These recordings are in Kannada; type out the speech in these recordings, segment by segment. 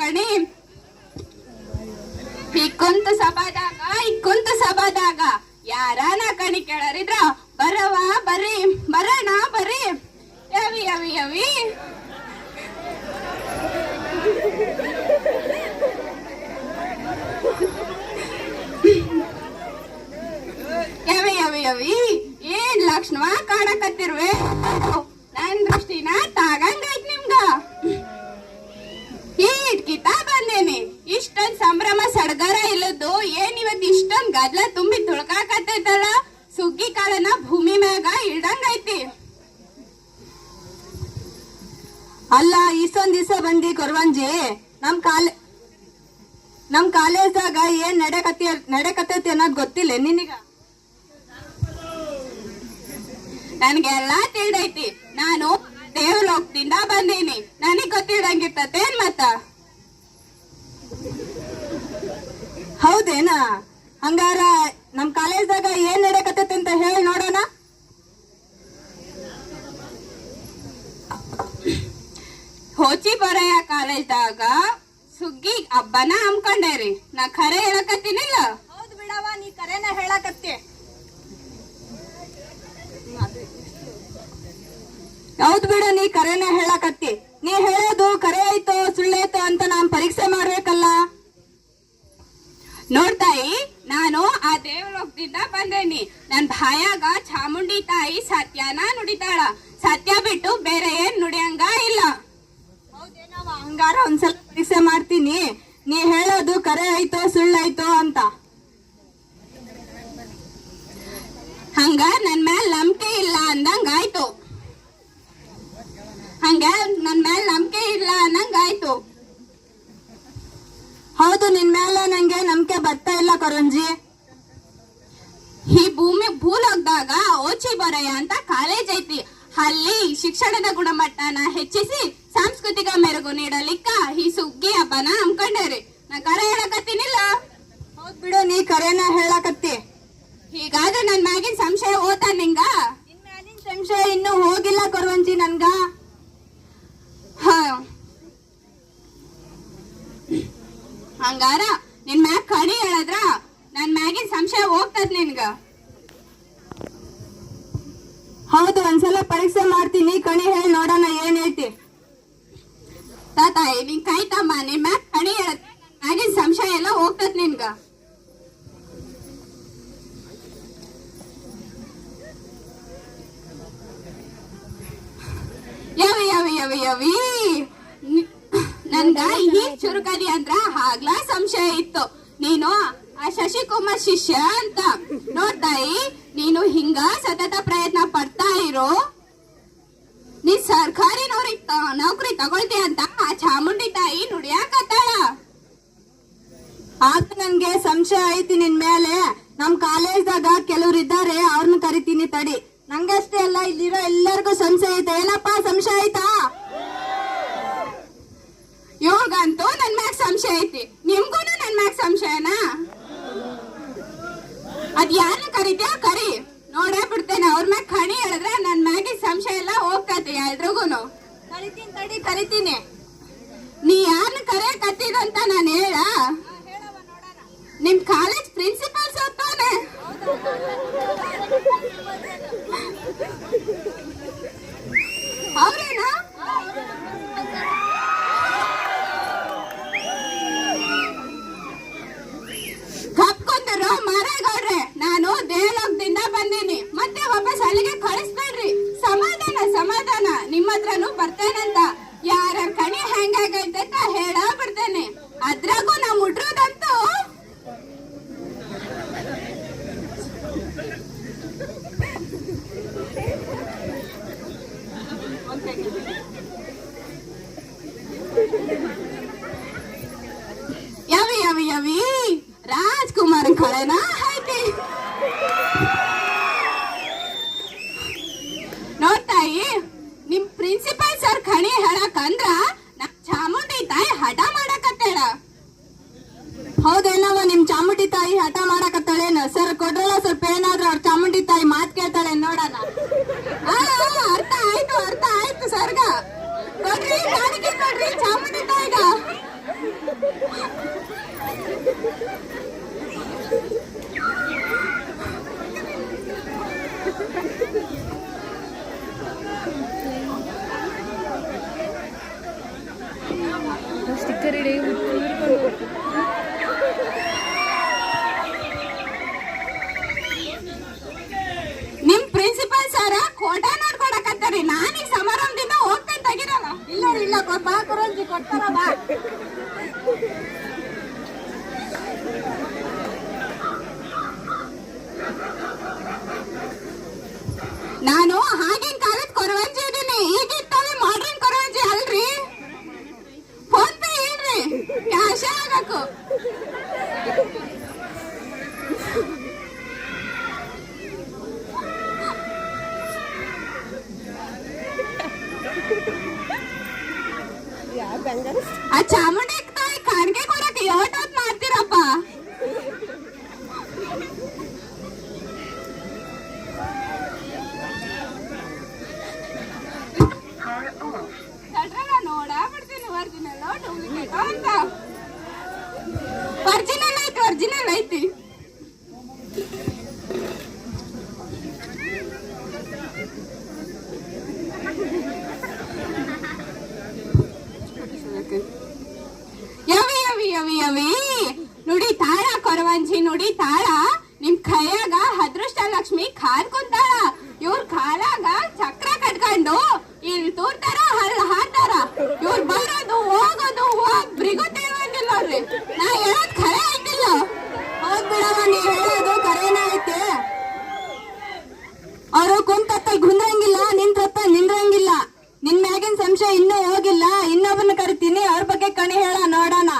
ಕಣಿ. ಈ ಕುಂತ ಸಭಾದಾಗ ಯಾರಾನ ಕಣಿ ಕೇಳರಿದ್ರ ಬರವ ಬರ್ರಿ ಬರೋಣ ಬರ್ರಿ ಯವಿ ಯವಿ ಯವಿ ಯವಿ ಯವಿ ಯವಿ ಏನ್ ಲಕ್ಷ್ಮಣ ಕಾಣಕತ್ತಿರ್ವೆ ನನ್ ದೃಷ್ಟಿನ ತಾಗಂಗೈತ್ ನಿಮ್ಗ. ಈಟ್ಕಿತ ಬಂದೇನಿ. ಇಷ್ಟೊಂದ್ ಸಂಭ್ರಮ ಸಡಗರ ಇಲ್ಲದ್ದು ಏನ್ ಇವತ್ ಇಷ್ಟೊಂದ್ ಗದ್ಲ ತುಂಬಿ ತುಳ್ಕಾಕತ್ತೈತಲ್ಲ. ಸುಗ್ಗಿ ಕಾಳನ ಭೂಮಿ ಮ್ಯಾಗ ಇಡಂಗೈತಿ. ಅಲ್ಲ ಇಷ್ಟೊಂದ್ ದಿವಸ ಬಂದಿ ಕೊರವಂಜಿ. ನಮ್ ಕಾಲೇಜ್ದಾಗ ಏನ್ ನಡೆಕತ್ತೈತಿ ಅನ್ನೋದ್ ಗೊತ್ತಿಲ್ಲ ನಿನಗ? ನನ್ಗೆಲ್ಲಾ ತಿಳಿದೈತಿ. ನಾನು ದೇವಲೋಕದಿಂದ ಬಂದೀನಿ. ನನಗ್ ಗೊತ್ತಿಡಂಗಿರ್ತೇನ್ ಮತ್ತ? ಹೌದೇನ? ಹಂಗಾರ ನಮ್ ಕಾಲೇಜ್ದಾಗ ಏನ್ ನಡೆಕತ್ತೈತಿ ಅಂತ ಹೇಳಿ ನೋಡೋಣ. ಹೋಚಿ ಬರಯ ಕಾಲೇಜ್ದಾಗ ಸುಗ್ಗಿ ಹಬ್ಬನ ಹಮ್ಕೊಂಡೇರಿ. ನಾ ಖರೆ ಹೇಳಕತ್ತೀನಿಲ್ಲ? ಹೌದ್ ಬಿಡವ, ನೀ ಕರೆನ ಹೇಳಕತ್ತಿ. ಹೌದ್ ಬಿಡು, ನೀ ಕರೆನ ಹೇಳಕತ್ತಿ. ನೀ ಹೇಳೋದು ಕರೆ ಆಯ್ತೋ ಸುಳ್ಳಾಯ್ತೋ ಅಂತ ನಾನ್ ಪರೀಕ್ಷೆ ಮಾಡ್ಬೇಕಲ್ಲ. ನೋಡ್ತಾಯಿ, ನಾನು ಆ ದೇವಲೋಕದಿಂದ ಬಂದೇನಿ. ನನ್ ಬಾಯಾಗ ಚಾಮುಂಡಿ ತಾಯಿ ಸತ್ಯನ ನುಡಿತಾಳ. ಸತ್ಯ ಬಿಟ್ಟು ಬೇರೆ ಏನ್ ನುಡಿಯಂಗ ಇಲ್ಲ. ಹೌದೇನವ? ಹಂಗಾರ ಒಂದ್ಸಲ ಪರೀಕ್ಷೆ ಮಾಡ್ತೀನಿ, ನೀ ಹೇಳೋದು ಕರೆ ಆಯ್ತೋ ಸುಳ್ಳಾಯ್ತೋ ಅಂತ. ಹಂಗ ನನ್ ಮ್ಯಾಲ್ ನಂಬಿಕೆ ಇಲ್ಲ ಅಂದಂಗಾಯ್ತು. ಹೌದು, ನಿನ್ ಮೇಲೆ ನಂಗೆ ನಂಬಿಕೆ ಬರ್ತಾ ಇಲ್ಲ ಕೊರಂಜಿ. ಈ ಭೂಲೋಕದಾಗ ಓಚಿ ಬರಯ ಅಂತ ಕಾಲೇಜ್ ಐತಿ. ಅಲ್ಲಿ ಶಿಕ್ಷಣದ ಗುಣಮಟ್ಟನ ಹೆಚ್ಚಿಸಿ ಸಾಂಸ್ಕೃತಿಕ ಮೆರುಗು ನೀಡಲಿಕ್ಕ ಈ ಸುಗ್ಗಿ ಹಬ್ಬನ ಹಮ್ಕೊಂಡೇರಿ. ನಾ ಕರೆ ಹೇಳಕತ್ತೀನಿಲ್ಲ? ಹೌದ್ ಬಿಡು, ನೀ ಕರೆನ ಹೇಳಕತ್ತಿ. ಹೀಗಾದ್ರೆ ನನ್ ಮ್ಯಾಗಿನ ಸಂಶಯ ಓದ್ತಾ ನಿಂಗ? ನಿನ್ ಮ್ಯಾಲಿನ ಸಂಶಯ ಇನ್ನೂ ಹೋಗಿಲ್ಲ ಕೊರವಂಜಿ ನನ್ಗ. ಹಂಗಾರ ನಿನ್ ಮ್ಯಾಗ ಕಣಿ ಹೇಳಿದ್ರ ನನ್ ಮ್ಯಾಗಿನ ಸಂಶಯ ಹೋಗ್ತದ ನಿನ್ಗ? ಹೌದು, ಒಂದ್ಸಲ ಪರೀಕ್ಷೆ ಮಾಡ್ತೀನಿ, ಕಣಿ ಹೇಳಿ ನೋಡೋಣ ಏನ್ ಐತಿ. ತಾತಾಯಿ, ನಿನ್ ಕೈ ತಮ್ಮ ನಿನ್ ಮ್ಯಾಗ ಕಣಿ ಹೇಳಿದ್ರ ಮ್ಯಾಗಿನ ಸಂಶಯ ಎಲ್ಲ ಹೋಗ್ತದ ನಿನ್ಗ. ಯವಿ ಯವಿ ಯವಿ ಯವಿ ನನ್ಗ ಈ ಚುರುಕದಿ ಅಂದ್ರ ಆಗ್ಲಾ ಸಂಶಯ ಇತ್ತು. ನೀನು ಆ ಶಶಿಕುಮಾರ್ ಶಿಷ್ಯ ಅಂತ. ನೋಡ್ತಾಯಿ, ನೀನು ಹಿಂಗ ಸತತ ಪ್ರಯತ್ನ ಪಡ್ತಾ ಇರೋ. ನೀ ಸರ್ಕಾರಿ ನೌಕರಿ ತಗೊಳ್ತಿ ಅಂತ ಆ ಚಾಮುಂಡಿ ತಾಯಿ ನುಡಿಯಾಕತ್ತಾಳ. ಆಗ ನನ್ಗೆ ಸಂಶಯ ಐತಿ ನಿನ್ ಮೇಲೆ. ನಮ್ ಕಾಲೇಜ್ದಾಗ ಕೆಲವ್ರು ಇದ್ದಾರೆ, ಅವ್ರನ್ನ ಕರಿತೀನಿ ತಡಿ. ನಂಗಷ್ಟೇ ಅಲ್ಲ, ಇಲ್ಲಿರೋ ಎಲ್ಲರಿಗೂ ಸಂಶಯ ಐತೆ. ಏನಪ್ಪಾ ಸಂಶಯ ಆಯ್ತಾ? ಇವಾಗಂತೂ ನನ್ ಮ್ಯಾಗ ಸಂಶಯ ಐತಿ, ನಿಮ್ಗೂನು ನನ್ ಮ್ಯಾಗ ಸಂಶಯನಾ? ಅದ್ ಯಾರನ್ನ ಕರಿತ್ಯಾ ಕರಿ, ನೋಡೇ ಬಿಡ್ತೇನೆ. ಅವ್ರ ಮ್ಯಾಗ ಕಣಿ ಹೇಳಿದ್ರೆ ನನ್ ಮ್ಯಾಗಿನ ಸಂಶಯ ಎಲ್ಲ ಹೋಗ್ತೈತಿ ಎಲ್ರಿಗೂನು. ಕರಿತೀನಿ ತಡಿ, ಕರಿತೀನಿ. ನೀ ಯಾರನ್ನ ಕರೆಯಕತ್ತಿದಂತ ನಾನು ಹೇಳ? ನಿಮ್ ಕಾಲೇಜ್ ಪ್ರಿನ್ಸಿಪಾಲ್ ಸತ್ತಾನೆ. ಅವ್ರೇನಾ? ಕಪ್ಕೊಂಡ್ರು ಮಾರೇಗೌಡ್ರೆ, ನಾನು ದೇವಲೋಕದಿಂದ ಬಂದೀನಿ. ಮತ್ತೆ ವಾಪಸ್ ಅಲ್ಲಿಗೆ ಕಳಿಸ್ಬೇಡ್ರಿ. ಸಮಾಧಾನ ಸಮಾಧಾನ, ನಿಮ್ಮ ಹತ್ರನು ಬರ್ತೇನಂತ. ಯಾರ ಕಣಿ ಹೆಂಗಾಗೈತೆ ಅಂತ ಹೇಳ ಬಿಡ್ತೇನೆ. ಅದ್ರಾಗೂ ನಾ ಮುಟ್ರೋದಂತೂ ಯವಿ ಯವಿ ಯವಿ ರಾಜ್ಕುಮಾರ್ ಕಳೆನಾ ಐತಿ. ನೋಡ್ತಾಯಿ, ನಿಮ್ ಪ್ರಿನ್ಸಿಪಾಲ್ ಸರ್ ಕಣಿ ಹೇಳಕಂದ್ರ ನಮ್ ಚಾಮುಂಡಿ ತಾಯಿ ಹಠ ಮಾಡಕತ್ತೇಳ. ಹೌದೇನವ, ನಿಮ್ ಚಾಮುಂಡಿ ತಾಯಿ ಹಠ ಮಾಡಕತ್ತಾಳೇನು? ಸರ್ ಕೊಡ್ರಲ್ಲ, ಸ್ವಲ್ಪ ಏನಾದ್ರು ಅವ್ರ ಚಾಮುಂಡಿ ತಾಯಿ ಮಾತ್ ಕೇಳ್ತಾಳೆ ನೋಡೋಣ. ಅರ್ಥ ಆಯ್ತು ಸರ್ಗ. ಕೊಡ್ರಿ ಕಾಣಿಕೆ ಕೊಡ್ರಿ ಚಾಮುಂಡಿ ತಾಯಿಗ. ಸ್ಟಿಕ್ಕರ್ ಇಡಿ ನಿಮ್ ಪ್ರಿನ್ಸಿಪಲ್ ಸರ ಕೋಟ ನೋಡ್ಕೊಡಕತ್ತಾರಿ. ನಾನು ಈ ಸಮಾರಂಭದಿಂದ ಹೋಗ್ತೇನೆ, ತೆಗಿರಲ್ಲ. ಇಲ್ಲ ಇಲ್ಲ ಬಾ ಕೊರಂಜಿ ಕೊಡ್ತಾರ ಬಾ. ನಾನು ಆಗಿನ ಕಾಲದ ಕೊರವಂಜಿ ಇದೀನಿ. ಈಗಿತ್ತವೆ ಮಾಡ್ರನ್ ಕೊರವಂಜಿ ಅಲ್ರಿ. ಫೋನ್ ಪೇ ಇಲ್ರಿ, ಕ್ಯಾಶ್ ಆಗಬೇಕು. ಆ ಚಾಮುಂಡಿ ತಾಯಿ ಕಾಣಿಕೆ ಕೊಡಕ್ಕೆ ಯೋಟೋತ್ ಮಾಡ್ತೀರಪ್ಪ. ನೋಡಾಬಿಡ್ತೀನಿ ಒರಿಜಿನಲ್ ಡೂಪ್ಲಿಕೇಟ್ ಅಂತ. ಒರಿಜಿನಲ್ ಐತಿ, ಒರಿಜಿನಲ್ ಐತಿ. ಯವಿ ಯವಿ ಯವಿ ಯವಿ ನುಡಿ ತಾಳ ಕೊರವಂಜಿ ನುಡಿ ತಾಳ. ನಿಮ್ ಕೈಯಾಗ ಅದೃಷ್ಟ ಲಕ್ಷ್ಮಿ ಕಾದ್ ಕುಂತಾಳ. ಇವ್ರ ಕಾಲಾಗ ಚಕ್ರ ಕಟ್ಕೊಂಡು ಇಲ್ಲಿ ತೂರ್ತಾರ, ಹಲ್ಲ ಹಾಡ್ತಾರ. ಇವ್ರು ಬರೋದು ಹೋಗೋದು ಒಬ್ರಿಗೂ ತಿಳಿವಂಗಿಲ್ಲ ನೋಡ್ರಿ. ನಾ ಹೇಳೋದ್ ಖರೆ ಐತಿಲ್ಲ. ಹೌದ್ ಬಿಡವ, ನೀ ಹೇಳೋದು ಕರೇನ ಐತೆ. ಅವರು ಕುಂತತ್ತಲ್ ಗುಂದ್ರಂಗಿಲ್ಲ, ನಿಂತತ್ತ ನಿಂದ್ರಂಗಿಲ್ಲ. ನಿನ್ ಮ್ಯಾಗಿನ ಸಂಶಯ ಇನ್ನೂ ಹೋಗಿಲ್ಲ. ಇನ್ನೊಬ್ಬನ ಕರಿತೀನಿ, ಅವ್ರ ಬಗ್ಗೆ ಕಣಿ ಹೇಳ ನೋಡೋಣ.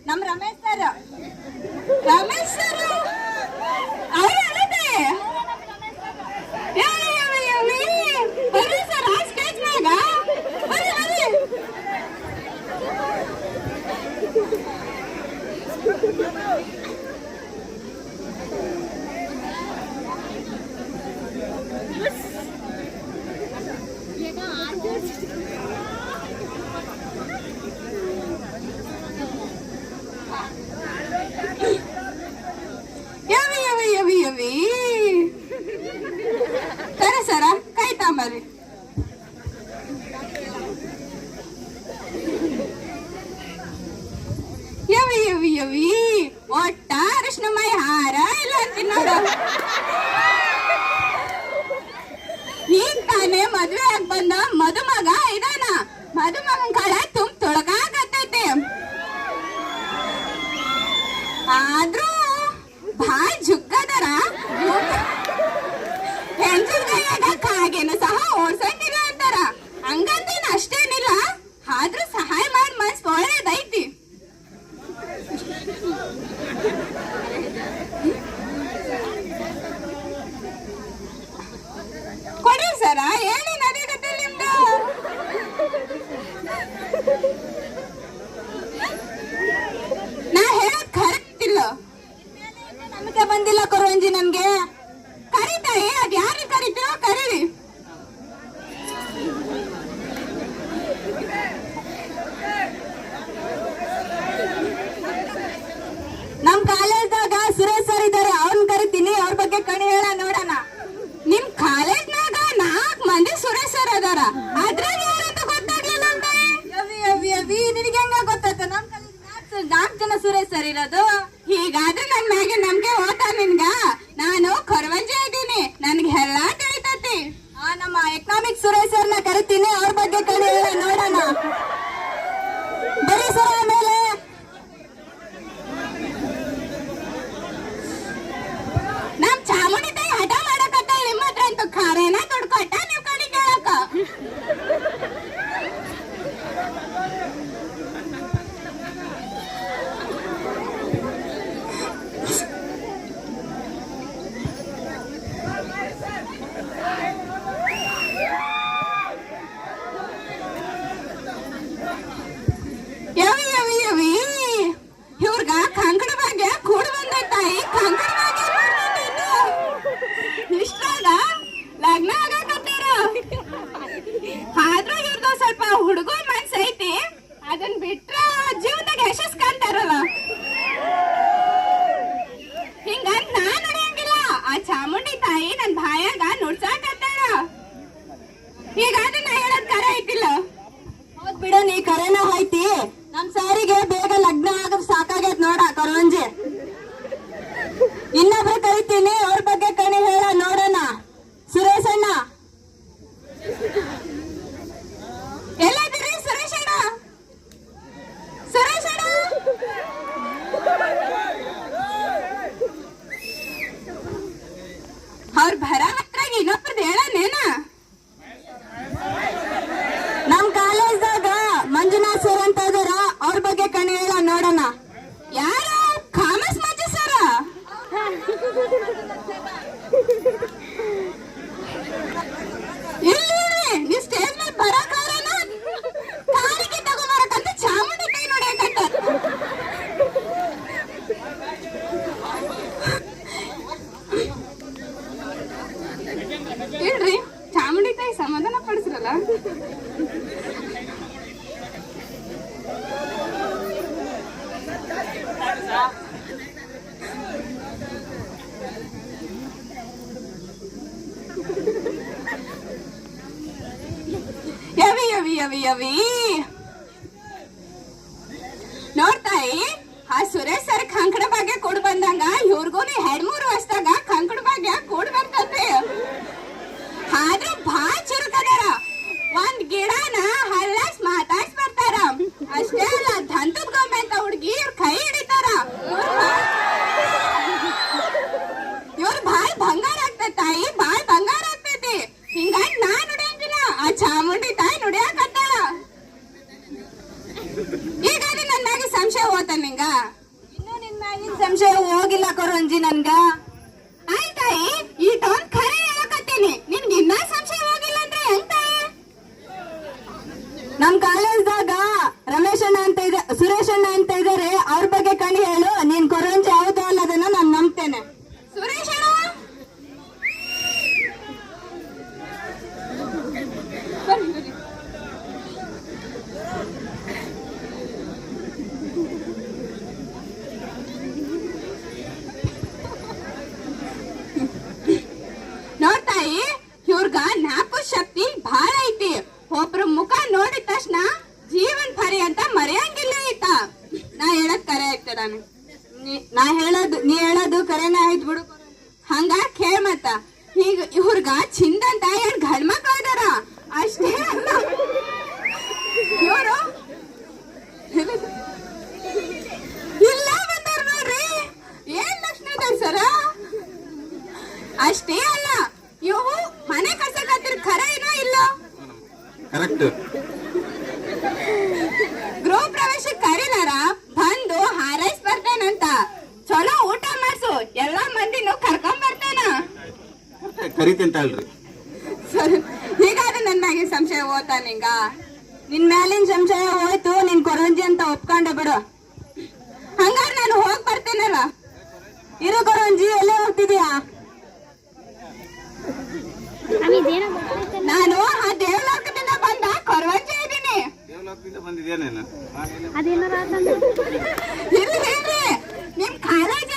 ನಮ್ ರಮೇಶ್ ಸರ್. ರಮೇಶ್ ಸರ್ ಅವ್ರು ಹೇಳದೆ ಬರ್ರಿ ಸರ್ ಆ ಸ್ಟೇಜ್ನಾಗ ಬರ್ರಿ ಬರ್ರಿ. ಯವಿ ಯವಿ ಯವಿ ಯವಿ ಕರೆ ಸರ ಕೈ ತಾಂಬರ್ರಿ. ಯವಿ ಯವಿ ಯವಿ ಒಟ್ಟ ಅರಿಶಿನಮೈ ಹಾರ ಇಲ್ಲ ಅಂತೀನಿ ನೋಡು. ಈಗ ತಾನೇ ಮದ್ವೆ ಆಗ್ ಬಂದ ಮದುಮಗ ಇದಾನ. ಮದುಮಗನ್ ಕಡೆ ತುಂಬ ತೊಳಗಾಗತ್ತೈತಿ. ಆದ್ರೂ ಭಾಳ ಜುಗ್ಗದರ. ಹೆಂಗರ ಕೈಯಾಗ ಕಾಗೇನು ಸಹ ಓಡ್ಸಂಗಿಲ್ಲ ಅಂತಾರ. ಹಂಗಂತೇನು ಅಷ್ಟೇನಿಲ್ಲ, ಆದ್ರೂ ಸಹಾಯ ಮಾಡಿ ಮನ್ಸ್ ಒಳ್ಳೇದೈತಿ. ಕೊಡಿ ಸರ, ಹೇಳಿ ನಡೀಗತ್ತೆ ನಿಮ್ದು. ನಾ ಹೇಳೋದ್ ಖರೀತಿಲ್ಲ. ನಂಬಿಕೆ ಬಂದಿಲ್ಲ ಕೊರಂಜಿ ನನ್ಗೆ. ಕರೀತಾಯಿ, ಅದ್ ಯಾರಿಗೆ ಕರಿತೀವೋ ಕರೀರಿ. ನಮ್ ಕಾಲೇಜ್ದಾಗ ಸುರೇಶ್ ಸರ್ ಇದಾರೆ, ಅವ್ರನ್ನ ಕರಿತೀನಿ, ಅವ್ರ ಬಗ್ಗೆ ಕಣಿ ಹೇಳ ನೋಡೋಣ. ನಿಮ್ ಕಾಲೇಜ್ನಾಗ 4 ಮಂದಿ ಸುರೇಶ್ ಸರ್ ಅದಾರ, ಅದ್ರಾಗ ಯಾರಂತ ಗೊತ್ತಾಗ್ಲಿಲ್ಲ ಅಂತ. ಯವಿ ಯವಿ ಯವಿ ನಿನಗೆ ಹೆಂಗ ಗೊತ್ತಾಯ್ತ? ನಮ್ ಕಾಲೇಜ್ 4 ಜನ ಸುರೇಶ್ ಸರ್ ಇರೋದು. ಹೀಗಾದ್ರೆ ನನ್ ಮ್ಯಾಗೆ ನಮ್ಗೆ ಓದ್ತಾ ನಿನ್ಗ. ನಾನು ಕೊರವಂಜಿ ಇದ್ದೀನಿ, ನನ್ಗೆ ಎಲ್ಲ ತಿಳಿತತಿ. ನಮ್ಮ ಎಕನಾಮಿಕ್ಸ್ ಸುರೇಶ್ ಸರ್ನ ಕರಿತೀನಿ, ಅವ್ರ ಬಗ್ಗೆ ಕಣಿ ಹೇಳ ನೋಡೋಣ. ಬರೀ ಸರ್ ಆಮೇಲೆ ನಮ್ ಚಾಮುಂಡಿ ತಾಯಿ ಹಠ ಮಾಡಕತ್ತ ನಿಮ್ಮ ಹತ್ರ ಅಂತೂ ಖಾರೇನ ದುಡ್ಕೊಟ್ಟ ನೀವ್ ಕಣಿ ಕೇಳಕ. ಬಿಡ ನೀ ಕರೆನ ಹೋಯ್ತಿ ನಮ್ ಸಾರಿಗೆ ಬೇಗ ಲಗ್ನ ಆಗದ್ ಸಾಕಾಗೈತ್ ನೋಡ ಕರೋಂಜಿ. ಇನ್ನೊಬ್ರು ಕರಿತೀನಿ, ಅವ್ರ ಬಗ್ಗೆ ಕಣಿ ಹೇಳ ನೋಡೋಣ. ಸುರೇಶ್ ಅಣ್ಣ ಎಲ್ಲದಿರಿ? ಸುರೇಶ್ ಅಣ್ಣ, ಸುರೇಶ್ ಅಣ್ಣ. ಅವ್ರ ಬರ ಹತ್ರಾಗ ಇನ್ನೊಬ್ರದ್ದು ಹೇಳನೇನ? ನಮ್ ಕಾಲೇಜ್ದಾಗ ಮಂಜುನಾಥ್ ಸರ್ ಅಂತ ಇದಾರ, ಅವ್ರ ಬಗ್ಗೆ ಕಣಿ ಹೇಳ ನೋಡೋಣ. ಯಾರು? ಕಾಮರ್ಸ್ ಮಂಜು ಸರ? ಇಲ್ಲಿ ನೀ ಸ್ಟೇಜ್ ಮೇಲೆ ಬರಕಾರನ ಕಾರಿಗೆ ತಗೊಂಬರಕಂತ ಚಾಮುಂಡಿ ಕೈ ನೋಡ್ಯಾಕಂತ. ಹೇಳ್ರಿ, ಚಾಮುಂಡಿ ತಾಯಿ ಸಮಾಧಾನ ಪಡಿಸ್ರಲ್ಲ. ಯವಿ ಯವಿ ಯವಿ ಯವಿ ನೋಡ್ತಾಯಿ, ಆ ಸುರೇಶ್ ಸರ್ ಕಂಕಣ ಭಾಗ್ಯ ಕೊಡ್ ಬಂದಂಗ ಇವ್ರಿಗೂ 2-3 ವರ್ಷದಾಗ ಕಂಕಣ ಭಾಗ್ಯ ಕೊಡ್ ಬರ್ತೈತಿ. ಆದ್ರೆ ಭಾಳ ಚುರುಕದಾರ. ಒಂದ್ ಗಿಡನ ಹಳ್ಳಸ್ ಮಾತಾಡ್ಸ್ ಬರ್ತಾರ. ಅಷ್ಟೇ ಅಲ್ಲ, ದಂತದ ಗೊಂಬೆ ಅಂತ ಹುಡ್ಗಿ ಇವ್ರ ಕೈ ಹಿಡಿತಾರ. ಇವ್ರ ಭಾಳ ಬಂಗಾರ ಆಗ್ತೈತಿ ತಾಯಿ, ಭಾಳ ಬಂಗಾರ ಆಗ್ತೈತಿ. ಹಿಂಗಾಗಿ ನಾ ನುಡಿಯಂಗಿಲ್ಲ, ಆ ಚಾಮುಂಡಿ ತಾಯಿ ನುಡಿಯಾಕತ್ತಾಳ. ಈಗ ನನ್ನಾಗಿ ಸಂಶಯ ಹೋತ ನಿಂಗ? ಇನ್ನು ನಿನ್ ಮ್ಯಾಗಿನ ಸಂಶಯ ಹೋಗಿಲ್ಲ ಕರೋಂಜಿ ನನ್ಗ. ಆಯ್ತಾಯಿ, ಈ ಟೋನ್ ಖರೆ ಹೇಳಕತ್ತೀನಿ, ನಿನ್ಗೆ ಇನ್ನ ಸಂಶಯ ಹೋಗಿಲ್ಲ ಅಂದ್ರೆ ಹೆಂಗ್ ತಾಯಿ? ನಮ್ ಕಾಲೇಜ್ದಾಗ ರಮೇಶ್ ಅಣ್ಣ ಅಂತ ಇದೆ, ಸುರೇಶ್ ಅಣ್ಣ ಅಂತ ಇದಾರೆ, ಅವ್ರ ಬಗ್ಗೆ ಕಣಿ ಹೇಳು. ನೀನ್ ಕೊರೋಂಜಿ ಹೌದು ಅಲ್ಲದನ್ನ ನಾನ್ ನಂಬ್ತೇನೆ. ಸುರೇಶ್ ಅಣ್ಣ, ಬರ್ರಿ ಬರ್ರಿ. ನೋಡ್ತಾಯಿ, ಇವ್ರಗ ಜ್ಞಾಪಕ ಶಕ್ತಿ ಭಾಳ ಐತಿ. ಒಬ್ರ ಮುಖ ನೋಡಿದ ತಕ್ಷಣ ಜೀವನ್ ಪರಿ ಅಂತ ಮರೆಯಂಗಿಲ್ಲ ಐತ. ನಾ ಹೇಳದ್ ಕರೆ ಐತೆ ನಾನು. ನೀ ಹೇಳೋದು ಕರೆನ ಆಯ್ತು ಬಿಡು. ಹಂಗ ಕೇಳ ಮತ್ತ. ಈಗ ಇವ್ರಗ ಚಿಂದಂತ 2 ಗಂಡ್ ಮಕ್ಳು ಇದಾರ. ಅಷ್ಟೇ ಅಲ್ಲ, ಇವರು ಇಲ್ಲ ಬಂದಾರ ನೋಡ್ರಿ. ಏನ್ ಲಕ್ಷಣ ಇದೆ ಸರ? ಅಷ್ಟೇ ಅಲ್ಲ, ಇವು ಮನೆ ಕಟ್ಸಕತ್ತಿರ ಖರೆ ಏನೋ ಇಲ್ಲ? ಕರೆಕ್ಟ್. ಗೃಹ ಪ್ರವೇಶ ಕರೀಲಾರ, ಬಂದು ಹಾರೈಸ್ ಬರ್ತೇನಂತ. ಚಲೋ ಊಟ ಮಾಡ್ಸು, ಎಲ್ಲಾ ಮಂದಿನೂ ಕರ್ಕೊಂಡ್ ಬರ್ತೇನ. ಕರಿತಂತ ಅಲ್ರಿ. ಸರಿ, ಹೀಗಾದ್ರೆ ನನ್ನಾಗಿ ಸಂಶಯ ಹೋತಾ ನಿಂಗ? ನಿನ್ ಮ್ಯಾಲಿನ ಸಂಶಯ ಹೋಯ್ತು, ನಿನ್ ಕೊರೋಂಜಿ ಅಂತ ಒಪ್ಕೊಂಡೆ ಬಿಡು. ಹಂಗಾರ ನಾನು ಹೋಗ್ ಬರ್ತೇನಲ್ಲ. ಇರು ಕೊರೋಂಜಿ, ಎಲ್ಲೇ ಹೋಗ್ತಿದ್ಯಾ? ನಾನು ಆ ದೇವಲೋಕದಿಂದ ಬಂದ ಕೊರವಂಜಿ ಇದ್ದೀನಿ. ದೇವಲೋಕದಿಂದ ಬಂದಿದ್ದೇನೇನು? ಇರ್ಲಿ, ನಿಮ್ ಕಾಲೇಜ್